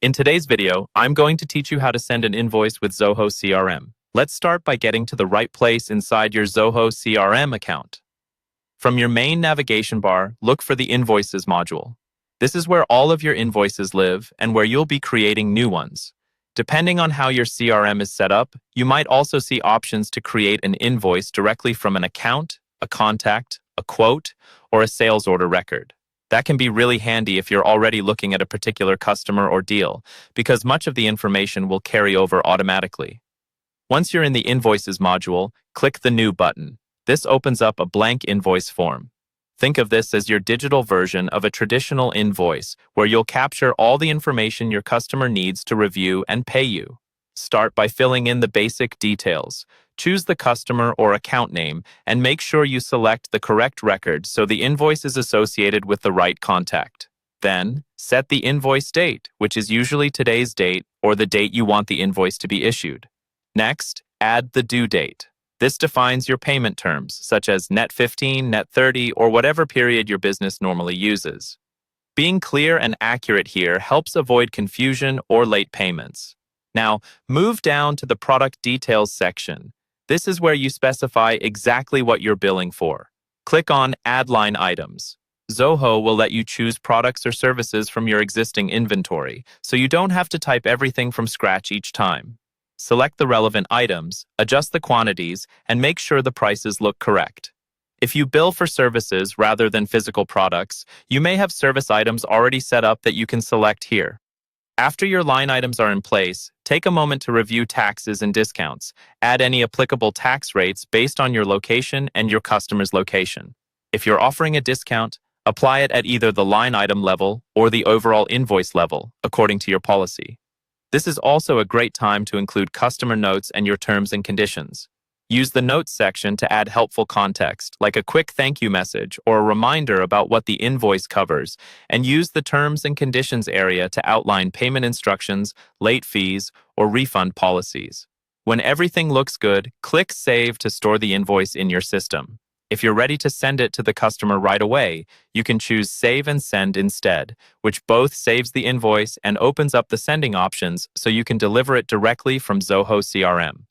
In today's video, I'm going to teach you how to send an invoice with Zoho CRM. Let's start by getting to the right place inside your Zoho CRM account. From your main navigation bar, look for the Invoices module. This is where all of your invoices live and where you'll be creating new ones. Depending on how your CRM is set up, you might also see options to create an invoice directly from an account, a contact, a quote, or a sales order record. That can be really handy if you're already looking at a particular customer or deal, because much of the information will carry over automatically. Once you're in the Invoices module, click the New button. This opens up a blank invoice form. Think of this as your digital version of a traditional invoice, where you'll capture all the information your customer needs to review and pay you. Start by filling in the basic details. Choose the customer or account name and make sure you select the correct record so the invoice is associated with the right contact. Then, set the invoice date, which is usually today's date or the date you want the invoice to be issued. Next, add the due date. This defines your payment terms, such as net 15, net 30, or whatever period your business normally uses. Being clear and accurate here helps avoid confusion or late payments. Now, move down to the product details section. This is where you specify exactly what you're billing for. Click on Add Line Items. Zoho will let you choose products or services from your existing inventory, so you don't have to type everything from scratch each time. Select the relevant items, adjust the quantities, and make sure the prices look correct. If you bill for services rather than physical products, you may have service items already set up that you can select here. After your line items are in place, take a moment to review taxes and discounts. Add any applicable tax rates based on your location and your customer's location. If you're offering a discount, apply it at either the line item level or the overall invoice level, according to your policy. This is also a great time to include customer notes and your terms and conditions. Use the Notes section to add helpful context, like a quick thank you message or a reminder about what the invoice covers, and use the Terms and Conditions area to outline payment instructions, late fees, or refund policies. When everything looks good, click Save to store the invoice in your system. If you're ready to send it to the customer right away, you can choose Save and Send instead, which both saves the invoice and opens up the sending options so you can deliver it directly from Zoho CRM.